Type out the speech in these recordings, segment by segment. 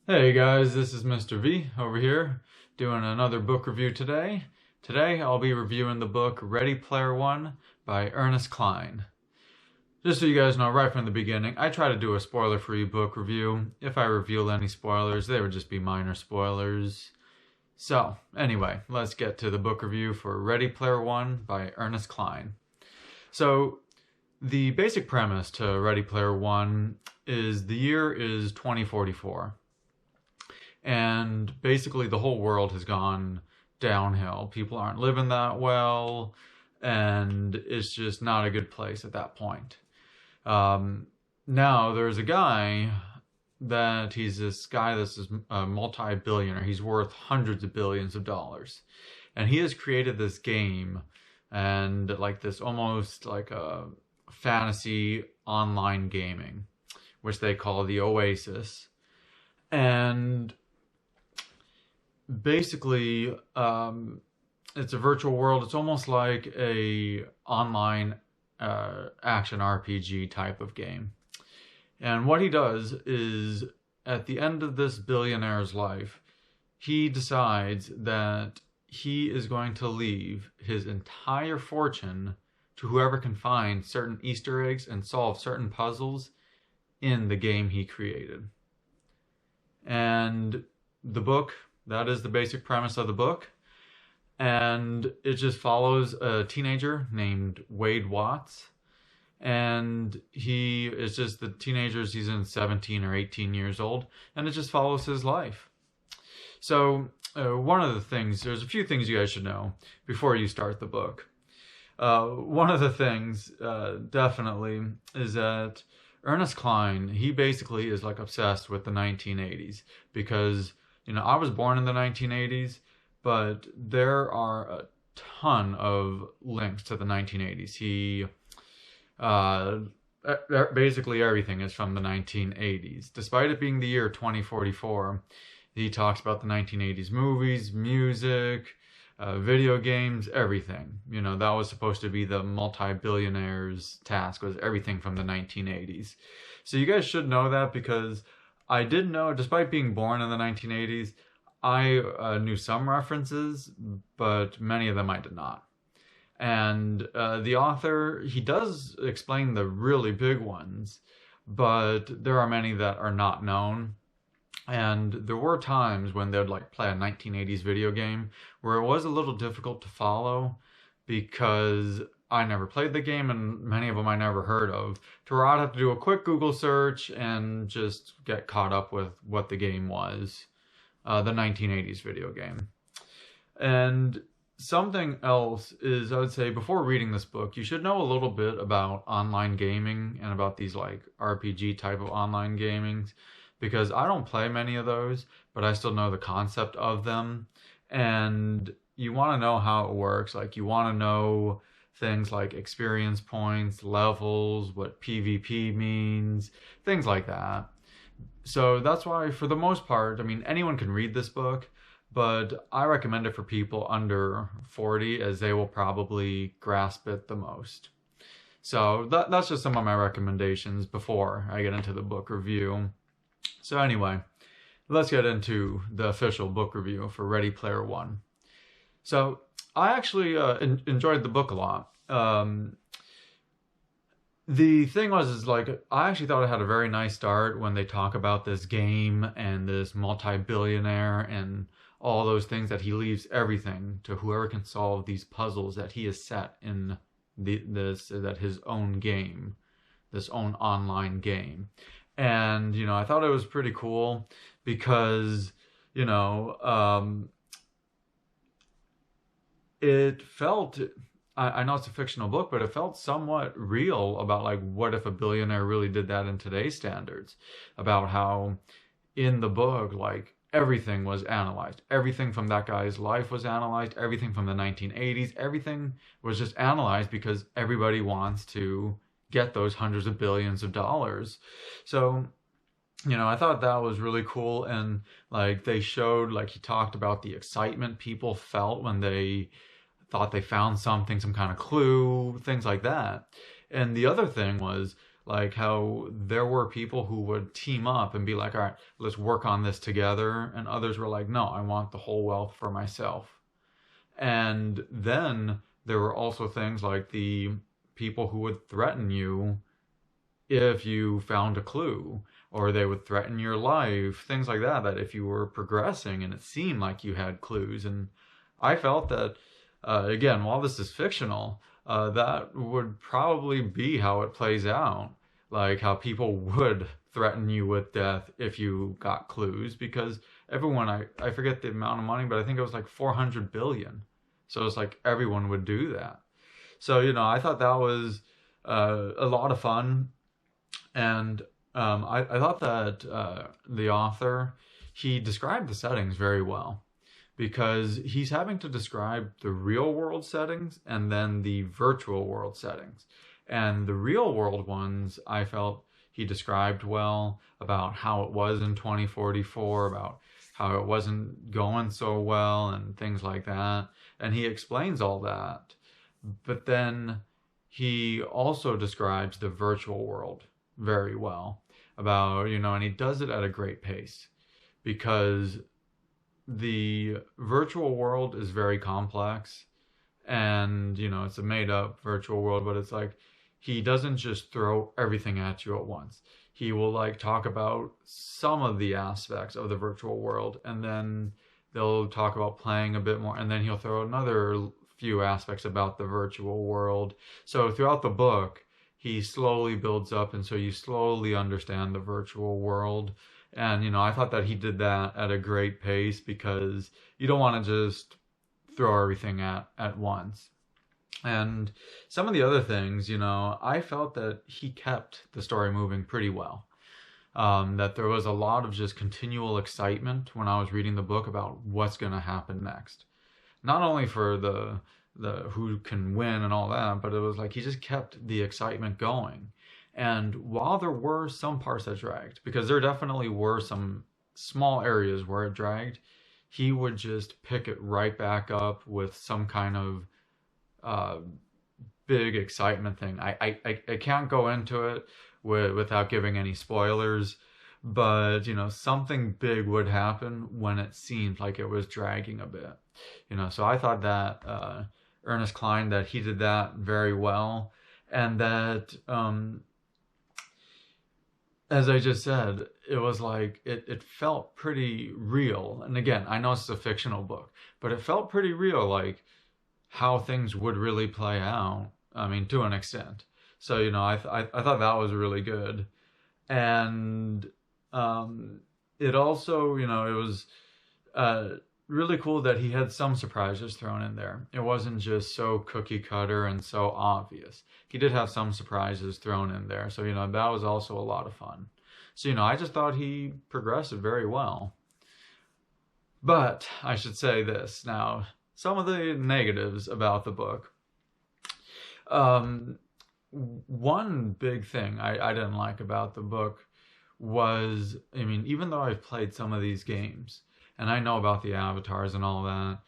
Hey guys, this is Mr. V over here doing another book review today. Today I'll be reviewing the book Ready Player One by Ernest Cline. Just so you guys know right from the beginning, I try to do a spoiler-free book review. If I reveal any spoilers, they would just be minor spoilers. So, anyway, let's get to the book review for Ready Player One by Ernest Cline. So, the basic premise to Ready Player One is the year is 2044. And basically the whole world has gone downhill. People aren't living that well, and it's just not a good place at that point. Now there's a guy that he's this guy that's a multi-billionaire. He's worth hundreds of billions of dollars. And he has created this game and like this almost like a fantasy online gaming, which they call the Oasis. And basically, it's a virtual world. It's almost like a online action RPG type of game. And what he does is, at the end of this billionaire's life, he decides that he is going to leave his entire fortune to whoever can find certain Easter eggs and solve certain puzzles in the game he created. And the book, that is the basic premise of the book. And it just follows a teenager named Wade Watts. And he is just the teenager's, he's in 17 or 18 years old. And it just follows his life. So one of the things, there's a few things you guys should know before you start the book. One of the things definitely is that Ernest Cline, he basically is like obsessed with the 1980s because, you know, I was born in the 1980s, but there are a ton of links to the 1980s. He, basically everything is from the 1980s. Despite it being the year 2044, he talks about the 1980s movies, music, video games, everything. You know, that was supposed to be the multi-billionaire's task, was everything from the 1980s. So you guys should know that because I did know, despite being born in the 1980s, I knew some references, but many of them I did not. And the author, he does explain the really big ones, but there are many that are not known. And there were times when they'd like play a 1980s video game where it was a little difficult to follow because I never played the game and many of them I never heard of. To where I'd have to do a quick Google search and just get caught up with what the game was, the 1980s video game. And something else is, I would say, before reading this book, you should know a little bit about online gaming and about these like RPG type of online gamings. Because I don't play many of those, but I still know the concept of them. And you want to know how it works. Like, you want to know things like experience points, levels, what PvP means, things like that. So that's why, for the most part, I mean, anyone can read this book, but I recommend it for people under 40 as they will probably grasp it the most. So that's just some of my recommendations before I get into the book review. So anyway, let's get into the official book review for Ready Player One. So I actually enjoyed the book a lot. The thing is like, I actually thought it had a very nice start when they talk about this game and this multi-billionaire and all those things, that he leaves everything to whoever can solve these puzzles that he has set in his own game, this own online game. And, you know, I thought it was pretty cool because, you know, it felt, I know it's a fictional book, but it felt somewhat real about like, what if a billionaire really did that in today's standards? About how in the book, like, everything was analyzed. Everything from that guy's life was analyzed. Everything from the 1980s, everything was just analyzed because everybody wants to get those hundreds of billions of dollars. So, you know, I thought that was really cool. And like, they showed, like, he talked about the excitement people felt when they thought they found something, some kind of clue, things like that. And the other thing was, like how there were people who would team up and be like, all right, let's work on this together, and others were like, no, I want the whole wealth for myself. And then there were also things like the people who would threaten you if you found a clue, or they would threaten your life, things like that, that if you were progressing and it seemed like you had clues. And I felt that, again, while this is fictional, that would probably be how it plays out. Like how people would threaten you with death if you got clues, because everyone, I forget the amount of money, but I think it was like 400 billion. So it's like everyone would do that. So, I thought that was a lot of fun. And I thought that the author, he described the settings very well, because he's having to describe the real world settings and then the virtual world settings. And the real world ones, I felt he described well, about how it was in 2044, about how it wasn't going so well and things like that. And he explains all that. But then he also describes the virtual world very well, about, and he does it at a great pace, because the virtual world is very complex, and it's a made up virtual world, but it's like he doesn't just throw everything at you at once. He will like talk about some of the aspects of the virtual world, and then they'll talk about playing a bit more, and then he'll throw another few aspects about the virtual world. So throughout the book, he slowly builds up, and so you slowly understand the virtual world. And, I thought that he did that at a great pace, because you don't want to just throw everything at once. And some of the other things, I felt that he kept the story moving pretty well. That there was a lot of just continual excitement when I was reading the book about what's going to happen next. Not only for the who can win and all that, but it was like he just kept the excitement going. And while there were some parts that dragged, because there definitely were some small areas where it dragged, he would just pick it right back up with some kind of big excitement thing. I can't go into it without giving any spoilers, but something big would happen when it seemed like it was dragging a bit. So I thought that Ernest Cline, that he did that very well, and that as I just said, it was like it felt pretty real. And again, I know it's a fictional book, but it felt pretty real, like how things would really play out. I mean, to an extent. So I thought that was really good. And it also, it was really cool that he had some surprises thrown in there. It wasn't just so cookie cutter and so obvious. He did have some surprises thrown in there. So, that was also a lot of fun. So, I just thought he progressed very well. But I should say this now, some of the negatives about the book. One big thing I didn't like about the book was, I mean, even though I've played some of these games, and I know about the avatars and all that,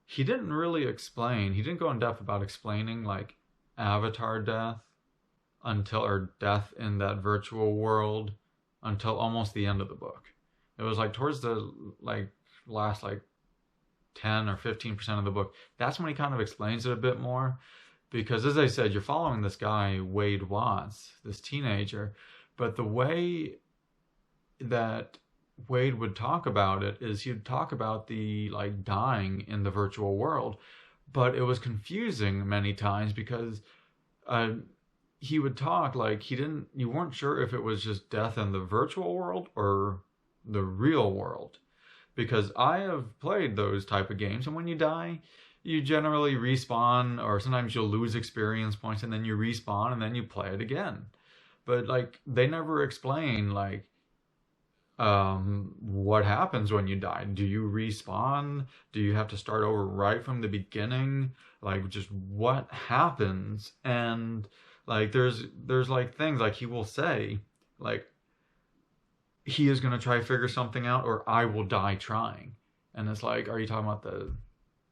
he didn't really explain. He didn't go in depth about explaining like avatar death or death in that virtual world until almost the end of the book. It was like towards the last 10 or 15% of the book. That's when he kind of explains it a bit more, because as I said, you're following this guy, Wade Watts, this teenager, but the way that Wade would talk about it is he'd talk about the dying in the virtual world, but it was confusing many times, because he would talk like you weren't sure if it was just death in the virtual world or the real world, because I have played those type of games, and when you die, you generally respawn, or sometimes you'll lose experience points and then you respawn and then you play it again. But they never explain what happens when you die. Do you respawn? Do you have to start over right from the beginning? Just what happens? And there's things he will say he is going to try to figure something out, or I will die trying. And it's are you talking about the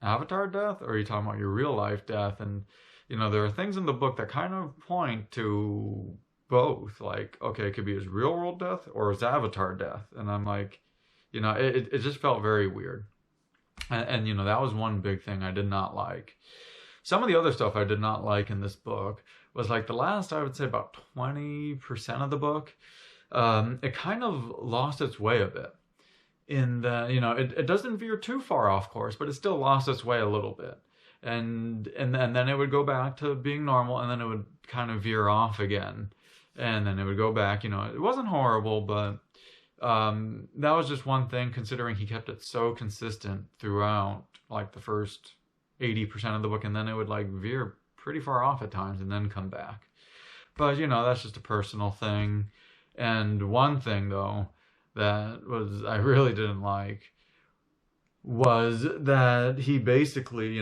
avatar death, or are you talking about your real life death? And there are things in the book that kind of point to both. Like, okay, it could be his real world death or his avatar death. And I'm like, it just felt very weird. And that was one big thing I did not like. Some of the other stuff I did not like in this book was like the last, I would say about 20% of the book. It kind of lost its way a bit. In the, it doesn't veer too far off course, but it still lost its way a little bit. And then it would go back to being normal, and then it would kind of veer off again. And then it would go back, it wasn't horrible, but that was just one thing, considering he kept it so consistent throughout like the first 80% of the book, and then it would like veer pretty far off at times and then come back. But that's just a personal thing. And one thing though that was I really didn't like was that he basically,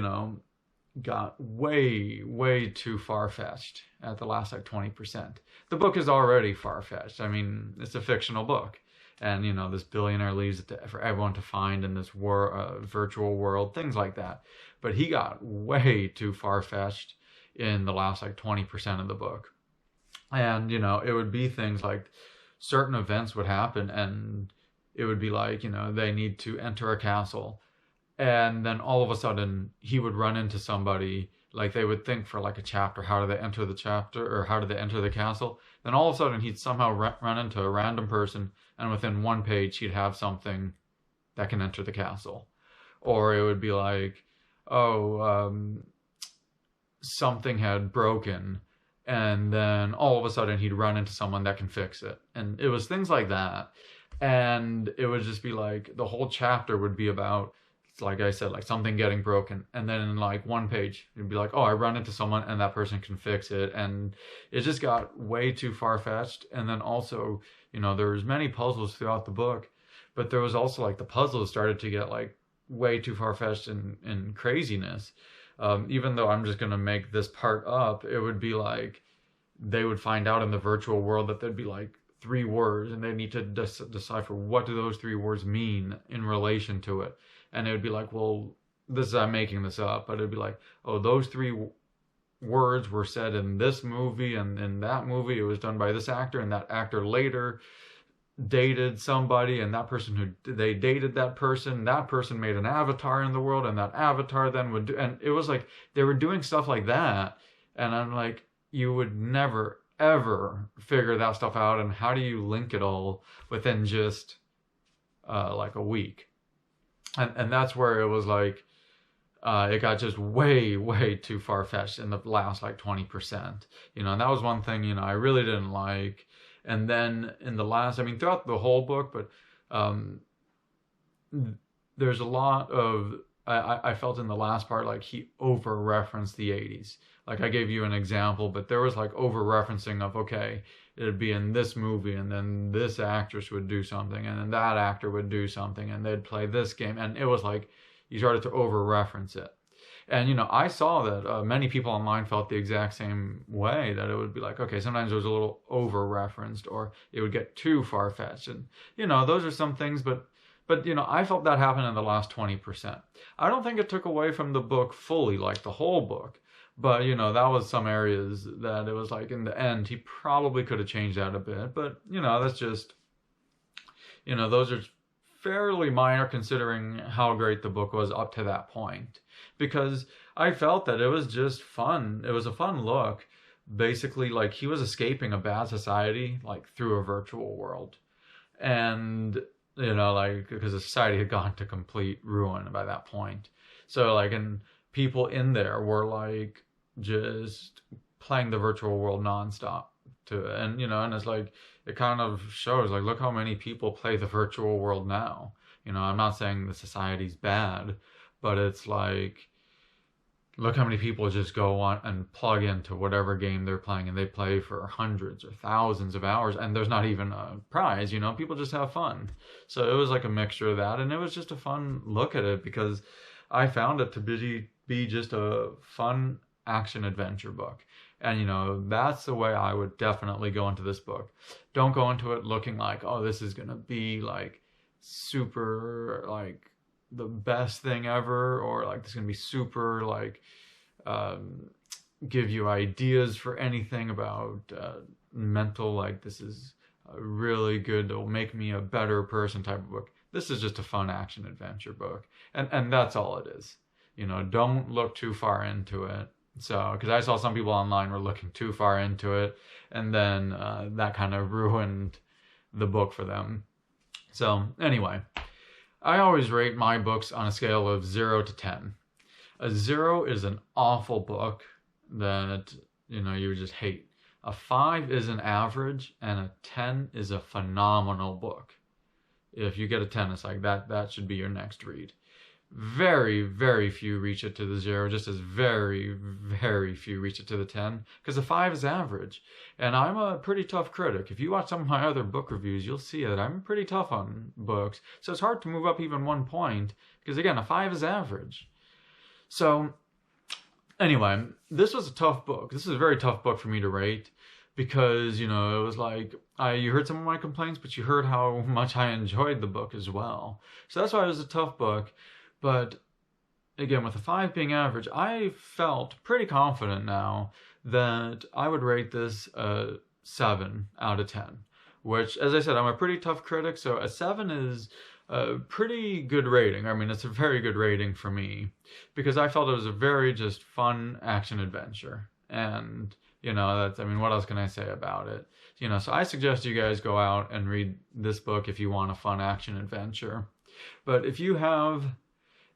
got way too far-fetched at the last like 20%. The book is already far-fetched. I mean, it's a fictional book. And, this billionaire leaves it for everyone to find in this virtual world, things like that. But he got way too far-fetched in the last like 20% of the book. And, it would be things like certain events would happen and it would be like, they need to enter a castle. And then all of a sudden he would run into somebody, like they would think for like a chapter, how do they enter the chapter or how do they enter the castle? Then all of a sudden he'd somehow run into a random person, and within one page he'd have something that can enter the castle. Or it would be like, something had broken, and then all of a sudden he'd run into someone that can fix it. And it was things like that. And it would just be like, the whole chapter would be about, like I said, like something getting broken, and then in like one page it'd be like, I run into someone and that person can fix it. And it just got way too far-fetched. And then also, there was many puzzles throughout the book, but there was also like the puzzles started to get like way too far-fetched and craziness. Even though I'm just going to make this part up, it would be like they would find out in the virtual world that there'd be like 3 words, and they need to decipher what do those 3 words mean in relation to it. And it would be like, well, I'm making this up, but it'd be like, those 3 words were said in this movie, and in that movie it was done by this actor, and that actor later dated somebody, and that person who they dated that person made an avatar in the world, and that avatar then would do, and it was like they were doing stuff like that. And I'm like, you would never ever figure that stuff out, and how do you link it all within just like a week? And that's where it was like it got just way too far-fetched in the last like 20%. And that was one thing I really didn't like. And then in the last, throughout the whole book, but there's a lot of, I felt in the last part like he over-referenced the 80s. Like I gave you an example, but there was like over-referencing of, okay, it'd be in this movie, and then this actress would do something, and then that actor would do something, and they'd play this game. And it was like you started to over-reference it. And, I saw that many people online felt the exact same way, that it would be like, okay, sometimes it was a little over-referenced, or it would get too far-fetched. And, those are some things, but I felt that happened in the last 20%. I don't think it took away from the book fully, like the whole book. But, that was some areas that it was like in the end, he probably could have changed that a bit. But, that's just, those are fairly minor considering how great the book was up to that point. Because I felt that it was just fun. It was a fun look. Basically, like he was escaping a bad society, like through a virtual world. And, like, because the society had gone to complete ruin by that point. So, like, and people in there were like, just playing the virtual world nonstop to it. And and it's like it kind of shows like, look how many people play the virtual world now. I'm not saying the society's bad, but it's like, look how many people just go on and plug into whatever game they're playing, and they play for hundreds or thousands of hours, and there's not even a prize. People just have fun. So it was like a mixture of that, and it was just a fun look at it, because I found it to be just a fun action adventure book. And that's the way I would definitely go into this book. Don't go into it looking like, this is gonna be like super like the best thing ever, or like this is gonna be super like give you ideas for anything about mental, like this is a really good, it'll make me a better person type of book. This is just a fun action adventure book. And that's all it is. You know, don't look too far into it. So, because I saw some people online were looking too far into it, and then that kind of ruined the book for them. So, anyway, I always rate my books on a scale of 0 to 10. A 0 is an awful book that, you know, you would just hate. A 5 is an average, and a 10 is a phenomenal book. If you get a 10, it's like that should be your next read. Very, very few reach it to the 0, just as very, very few reach it to the 10, because the 5 is average. And I'm a pretty tough critic. If you watch some of my other book reviews, you'll see that I'm pretty tough on books. So it's hard to move up even 1 point, because again, a 5 is average. So anyway, this was a tough book. This is a very tough book for me to rate, because, you know, it was like, you heard some of my complaints, but you heard how much I enjoyed the book as well. So that's why it was a tough book. But again, with a 5 being average, I felt pretty confident now that I would rate this a 7 out of 10. Which, as I said, I'm a pretty tough critic, so a 7 is a pretty good rating. I mean, it's a very good rating for me, because I felt it was a very just fun action adventure. And, you know, that's, I mean, what else can I say about it? You know, so I suggest you guys go out and read this book if you want a fun action adventure. But if you have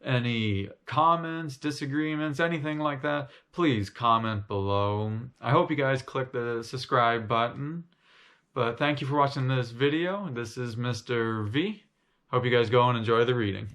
any comments, disagreements, anything like that, please comment below. I hope you guys click the subscribe button. But thank you for watching this video. This is Mr. V. Hope you guys go and enjoy the reading.